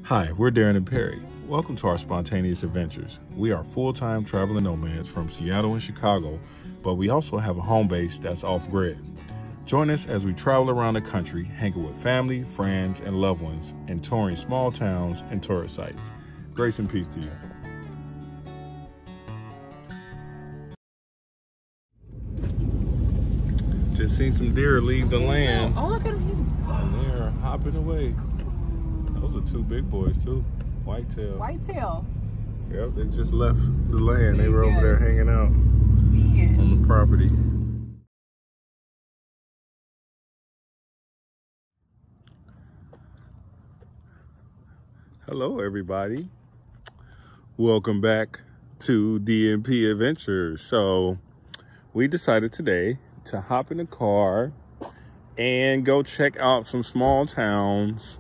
Hi, we're Darren and Perry. Welcome to our spontaneous adventures. We are full-time traveling nomads from Seattle and Chicago, but we also have a home base that's off-grid. Join us as we travel around the country, hanging with family, friends, and loved ones, and touring small towns and tourist sites. Grace and peace to you. Just seen some deer leave the land. Oh, look at him. And they're hopping away. Those are two big boys too. Whitetail. Whitetail. Yep, they just left the land. They were over there hanging out on the property. Hello everybody. Welcome back to DNP Adventures. So we decided today to hop in the car and go check out some small towns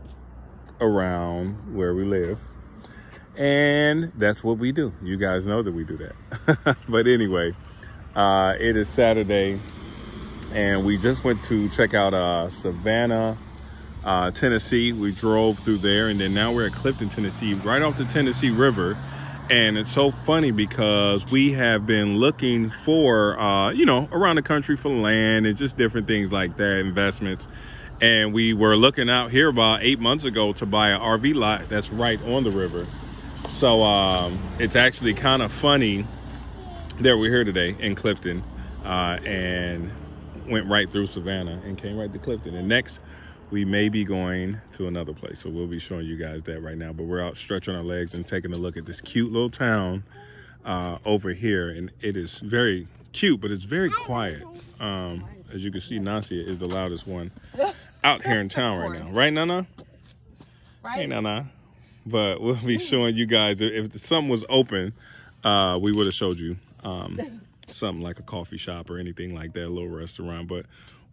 around where we live, and that's what we do. You guys know that we do that. But anyway, it is Saturday and we just went to check out Savannah, Tennessee. We drove through there, and then now we're at Clifton, Tennessee, right off the Tennessee River. And it's so funny because we have been looking for you know, around the country for land and just different things like that, investments. And we were looking out here about 8 months ago to buy an RV lot that's right on the river. So it's actually kind of funny that we're here today in Clifton, and went right through Savannah and came right to Clifton. And next, we may be going to another place. So we'll be showing you guys that right now. But we're out stretching our legs and taking a look at this cute little town over here. And it is very cute, but it's very quiet. As you can see, Nasia is the loudest one out here in town right now. Right, Nana? Right. Hey, Nana. But we'll be showing you guys, if something was open, we would have showed you something like a coffee shop or anything like that, a little restaurant. But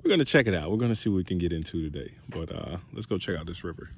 we're going to check it out. We're going to see what we can get into today. But let's go check out this river.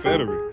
Confederate.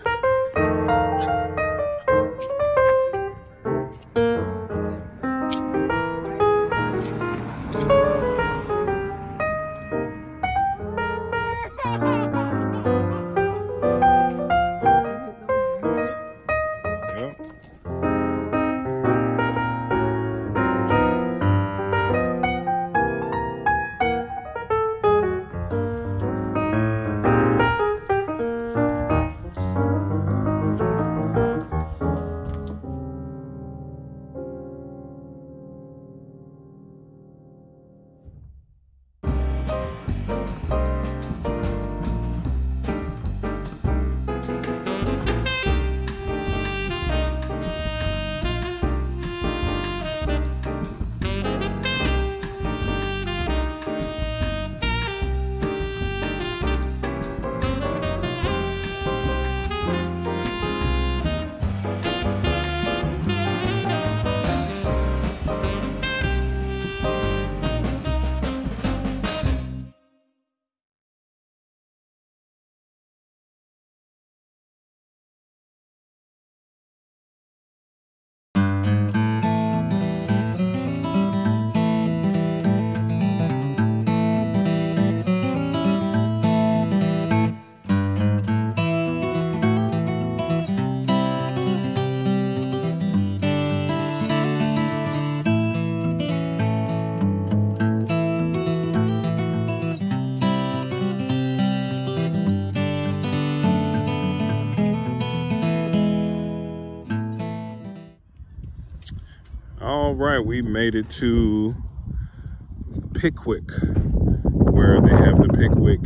All right, we made it to Pickwick, where they have the Pickwick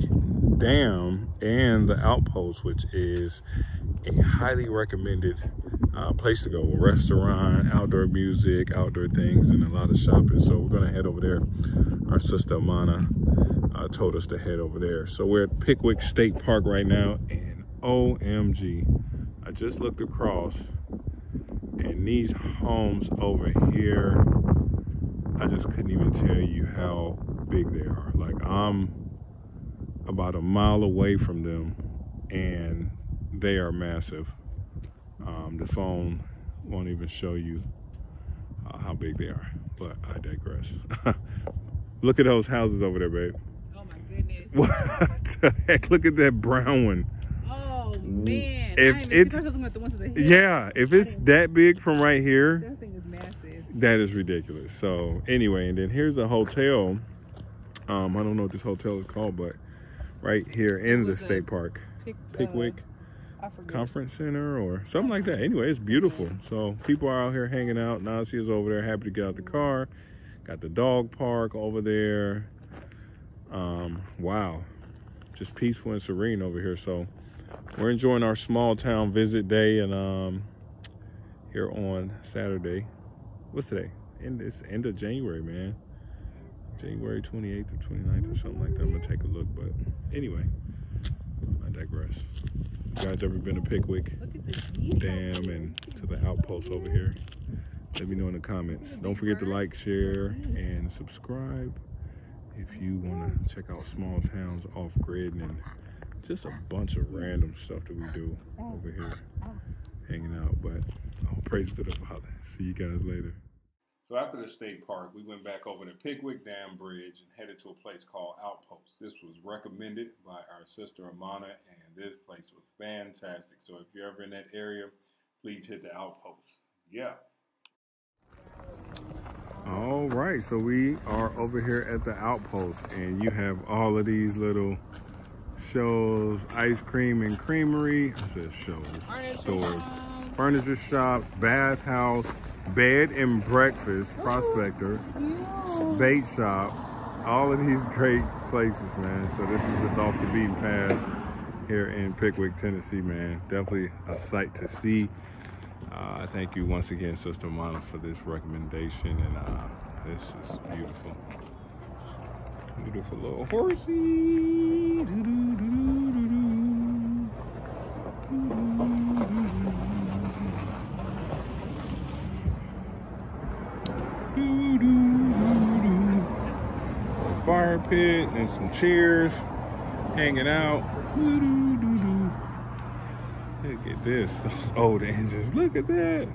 Dam and the Outpost, which is a highly recommended place to go. A restaurant, outdoor music, outdoor things, and a lot of shopping. So we're gonna head over there. Our sister Amana told us to head over there. So we're at Pickwick State Park right now, and OMG, I just looked across, and these homes over here, I just couldn't even tell you how big they are. Like, I'm about a mile away from them, and they are massive. The phone won't even show you how big they are, but I digress. Look at those houses over there, babe. Oh my goodness. What the heck? Look at that brown one. Oh man. If it's, yeah, if it's that big from right here, that thing is massive. That is ridiculous. So anyway, and then here's a hotel. I don't know what this hotel is called, but right here in the state park. Pickwick Conference Center or something like that. Anyway, it's beautiful. So people are out here hanging out. Nasia's over there, happy to get out the car. Got the dog park over there. Wow, just peaceful and serene over here. So we're enjoying our small town visit day, and here on Saturday. What's today? It's end of January, man. January 28th or 29th or something like that. I'm gonna take a look, but anyway, I digress. You guys ever been to Pickwick Dam and to the Outpost over here? Let me know in the comments. Don't forget to like, share, and subscribe if you want to check out small towns off grid and just a bunch of random stuff that we do over here hanging out. But all praise to the Father. See you guys later. So after the state park, we went back over to Pickwick Dam Bridge and headed to a place called Outpost. This was recommended by our sister Amana, and this place was fantastic. So if you're ever in that area, please hit the Outpost. Yeah. All right, so we are over here at the Outpost, and you have all of these little shows, ice cream and creamery. I said shows, stores, furniture shops, bathhouse, bed and breakfast, prospector, bait shop, all of these great places, man. So this is just off the beaten path here in Pickwick, Tennessee, man. Definitely a sight to see. Thank you once again, Sister Mana, for this recommendation, and this is beautiful. Beautiful little horsey. Fire pit and some chairs, hanging out. Look at this, those old engines. Look at that.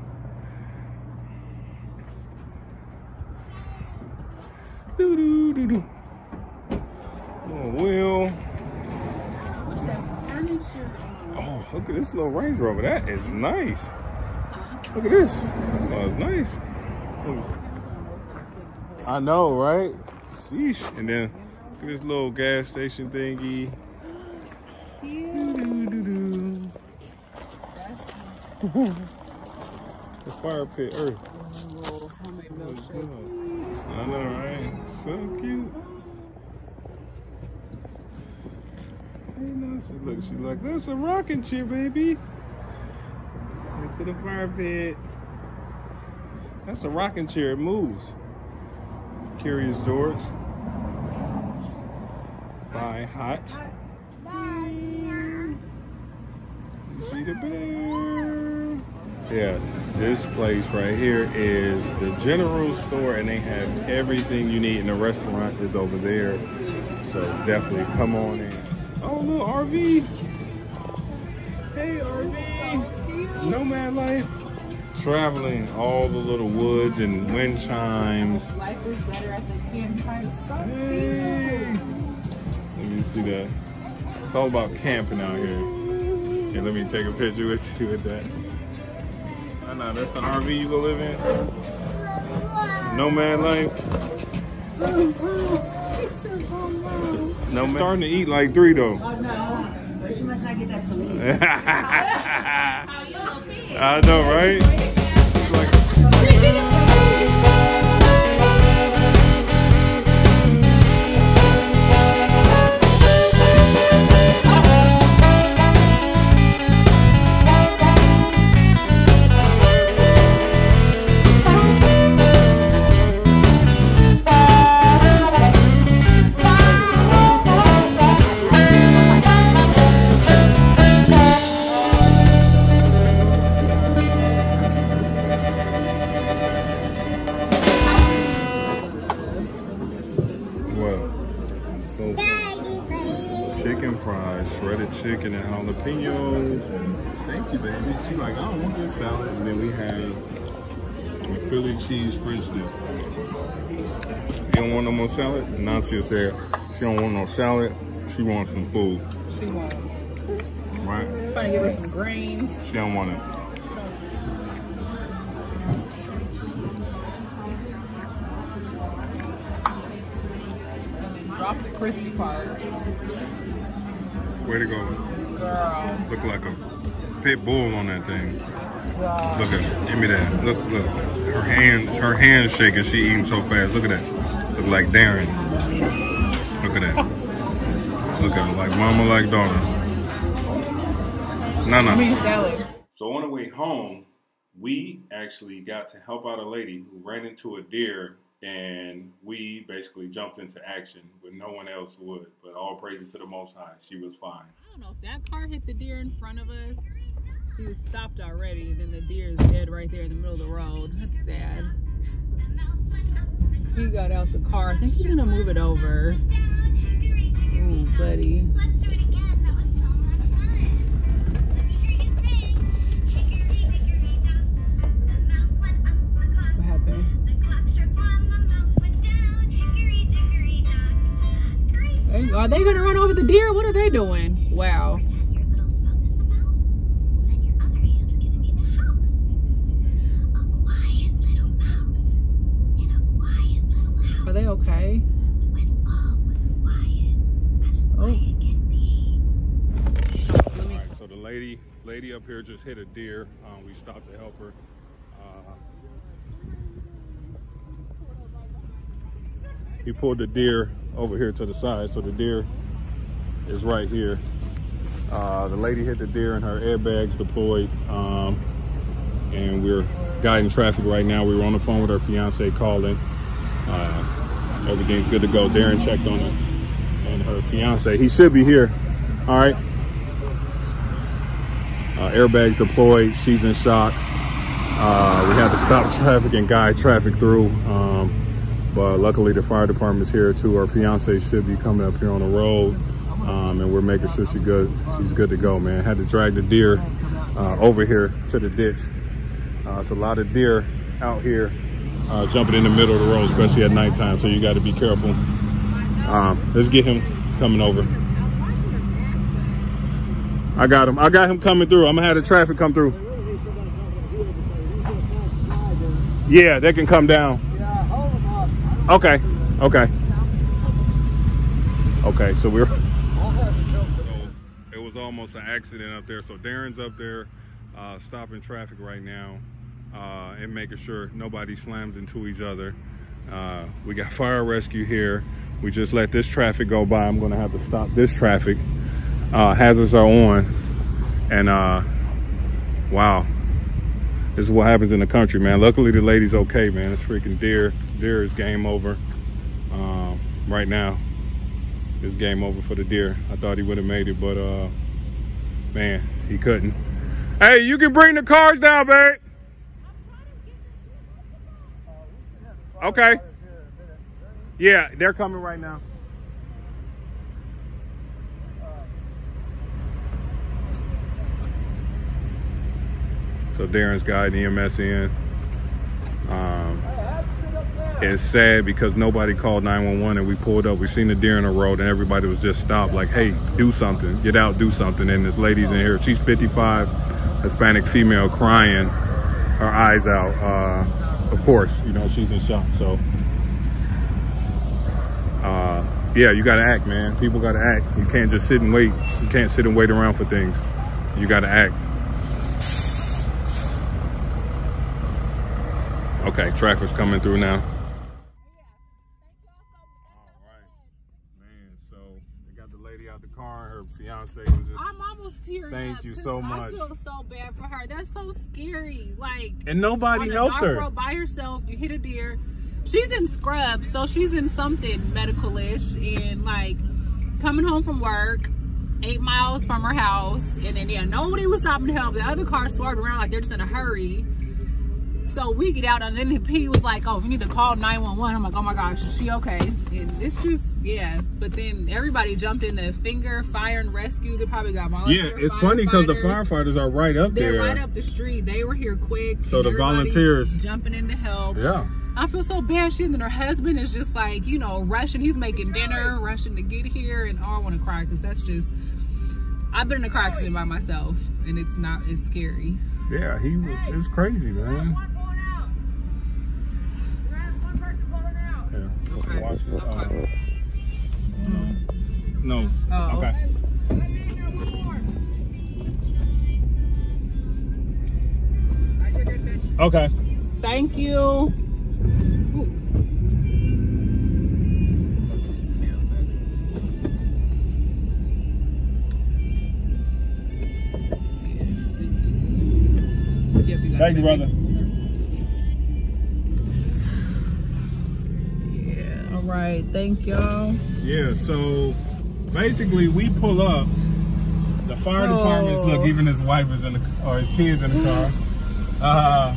Little wheel. What's that furniture? Oh, look at this little Range Rover. That is nice. Look at this. Oh, it's nice. I know, right? Sheesh. And then look at this little gas station thingy. The fire pit earth. I know, right? So cute. Hey, Nancy, look, she's like, that's a rocking chair, baby. Next to the fire pit. That's a rocking chair, it moves. Curious George. Fly hot. You see the bear? Yeah, this place right here is the general store, and they have everything you need, and the restaurant is over there. So definitely come on in. Oh, little RV. Hey, RV. Nomad life. Traveling all the little woods and wind chimes. Life is better at the campsite. Hey. Let me see that. It's all about camping out here. And let me take a picture with you with that. I know, that's an RV you go live in. Nomad life. Nomad. Starting to eat like 3 though. Oh no. But she must not get that from me. I know, right? fries, shredded chicken, and jalapenos. Thank you, baby. She like, I don't want this salad. And then we have the Philly cheese French dip. You don't want no more salad? Nancia said she don't want no salad. She wants some food. She wants. Right? Trying to give her some greens. She don't want it. Drop the crispy part. Way to go. Girl. Look like a pit bull on that thing. Girl. Look at it. Give me that. Look. Her hand's shaking. She eating so fast. Look at that. Look like Darren. Look at that. Look at her. Like mama, like daughter. No. Salad. So on the way home, we actually got to help out a lady who ran into a deer, and we basically jumped into action when no one else would. But all praises to the Most High. She was fine. I don't know if that car hit the deer in front of us. He was stopped already. Then the deer is dead right there in the middle of the road. That's sad. He got out the car. I think he's gonna move it over. Ooh, buddy. What happened? Are they gonna run over the deer? What are they doing? Wow. Are they okay? Oh. Alright, so the lady up here just hit a deer. We stopped to help her. He pulled the deer over here to the side, so the deer is right here. The lady hit the deer and her airbags deployed, and we're guiding traffic right now. We were on the phone with her fiance calling. Everything's good to go. Darren checked on her and her fiance. He should be here. All right. Airbags deployed. She's in shock. We had to stop traffic and guide traffic through. But luckily the fire department's here too. Our fiance should be coming up here on the road. And we're making sure she's good to go, man. Had to drag the deer over here to the ditch. It's a lot of deer out here jumping in the middle of the road, especially at nighttime, so you got to be careful. Let's get him coming over. I got him coming through. I'm gonna have the traffic come through. Yeah, they can come down. Okay, so we're it was almost an accident up there. So Darren's up there stopping traffic right now and making sure nobody slams into each other. We got fire rescue here. We just let this traffic go by. I'm gonna have to stop this traffic. Hazards are on, and wow, this is what happens in the country, man. Luckily the lady's okay, man. It's freaking deer is game over. Right now it's game over for the deer. I thought he would have made it, but man, he couldn't. Hey, you can bring the cars down, babe. Okay. Yeah, they're coming right now. So Darren's guiding EMS in. It's sad because nobody called 911 and we pulled up. We seen the deer in the road and everybody was just stopped like, hey, do something, get out, do something. And this lady's in here. She's 55, Hispanic female, crying her eyes out. Of course, you know, she's in shock. So, yeah, you got to act, man. People got to act. You can't just sit and wait. You can't sit and wait around for things. You got to act. Okay, traffic's coming through now. Her fiance was just, I'm almost tearing up. Thank you so much. I feel so bad for her. That's so scary. Like, and nobody helped her. Road by herself, you hit a deer. She's in scrubs, so she's in something medical-ish, and like coming home from work, 8 miles from her house, and then yeah, nobody was stopping to help. The other car swerved around like they're just in a hurry. So we get out, and then he was like, oh, we need to call 911. I'm like, oh my gosh, is she okay? And it's just, yeah. But then everybody jumped in the finger, fire, and rescue. They probably got volunteer. Yeah, it's funny because the firefighters are right up there. They're right up the street. They were here quick. So the volunteers jumping in to help. Yeah. I feel so bad. She and then her husband is just like, you know, rushing. He's making dinner, rushing to get here. And oh, I want to cry because that's just, I've been in a car accident by myself, and it's scary. Yeah, it's crazy, man. Yeah. Okay. Watch it. Okay. No. Oh. Okay. Okay. Thank you. Thank you, brother. Yeah, all right. Thank y'all. Yeah, so basically we pull up. The fire department's, look, even his wife is in the, or his kids in the car.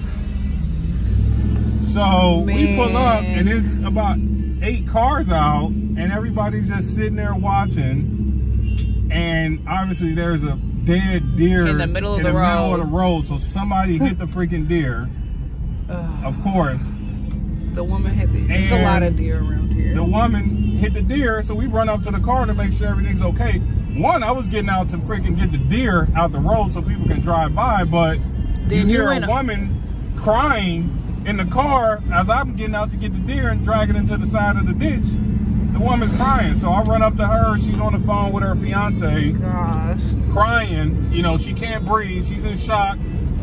So we pull up, and it's about 8 cars out, and everybody's just sitting there watching. And obviously there's a dead deer in the middle of the road. So somebody hit the freaking deer. Of course. The woman hit the, there's a lot of deer around here. The woman hit the deer, so we run up to the car to make sure everything's okay. One, I was getting out to freaking get the deer out the road so people can drive by, but then you hear a woman crying in the car as I'm getting out to get the deer and dragging into the side of the ditch. The woman's crying, so I run up to her. She's on the phone with her fiance, crying. You know, she can't breathe. She's in shock.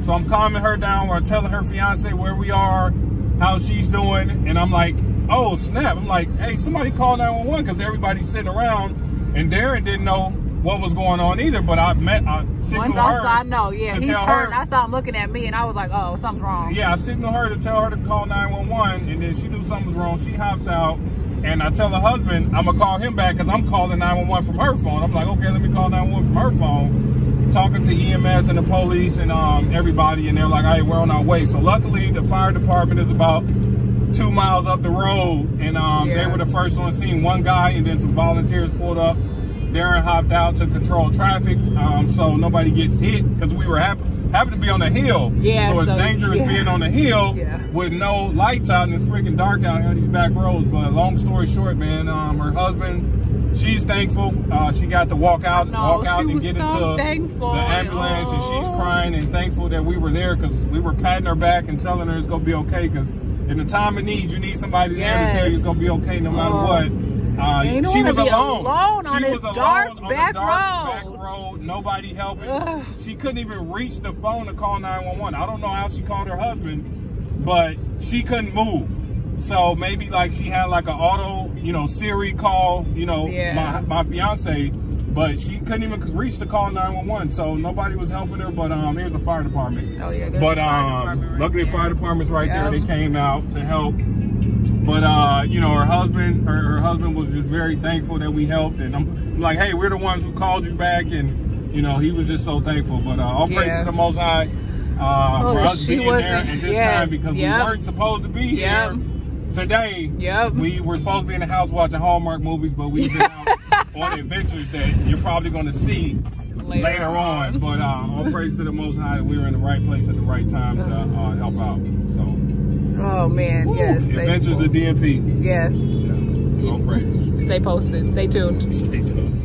So I'm calming her down while telling her fiance where we are, how she's doing, and I'm like, oh snap! I'm like, hey, somebody call 911 because everybody's sitting around, and Darren didn't know what was going on either. But I signaled her. Once I know, yeah, he turned. I saw him looking at me, and I was like, oh, something's wrong. Yeah, I signaled her to tell her to call 911, and then she knew something was wrong. She hops out. And I tell her husband, I'm going to call him back because I'm calling 911 from her phone. I'm like, okay, let me call 911 from her phone. Talking to EMS and the police and everybody, and they're like, hey, we're on our way. So luckily, the fire department is about 2 miles up the road, and they were the first on scene. One guy and then some volunteers pulled up. Darren hopped out to control traffic so nobody gets hit because we were happened to be on the hill. Yeah, so it's dangerous being on the hill with no lights out, and it's freaking dark out here on these back roads. But long story short, man, her husband, she's thankful. She got to walk out and get into the ambulance, and she's crying and thankful that we were there because we were patting her back and telling her it's gonna be okay. Because in the time of need, you need somebody there to tell you it's gonna be okay no matter what. She was alone. She was alone on the dark back road. Nobody helping. She couldn't even reach the phone to call 911. I don't know how she called her husband, but she couldn't move. So maybe like she had like an auto, you know, Siri call, you know, my fiance, but she couldn't even reach to call 911. So nobody was helping her. But here's the fire department. Oh yeah. But luckily the fire department's right there. They came out to help. But you know, her husband was just very thankful that we helped, and I'm like, hey, we're the ones who called you back, and you know, he was just so thankful. But all praise to the Most High for us being there at this time, because we weren't supposed to be here today. We were supposed to be in the house watching Hallmark movies, but we've been out on adventures that you're probably going to see later on. But all praise to the Most High that we were in the right place at the right time to help out. So. Oh man, yes. Adventures of DMP. Yeah. All praise. Stay posted. Stay tuned. Stay tuned.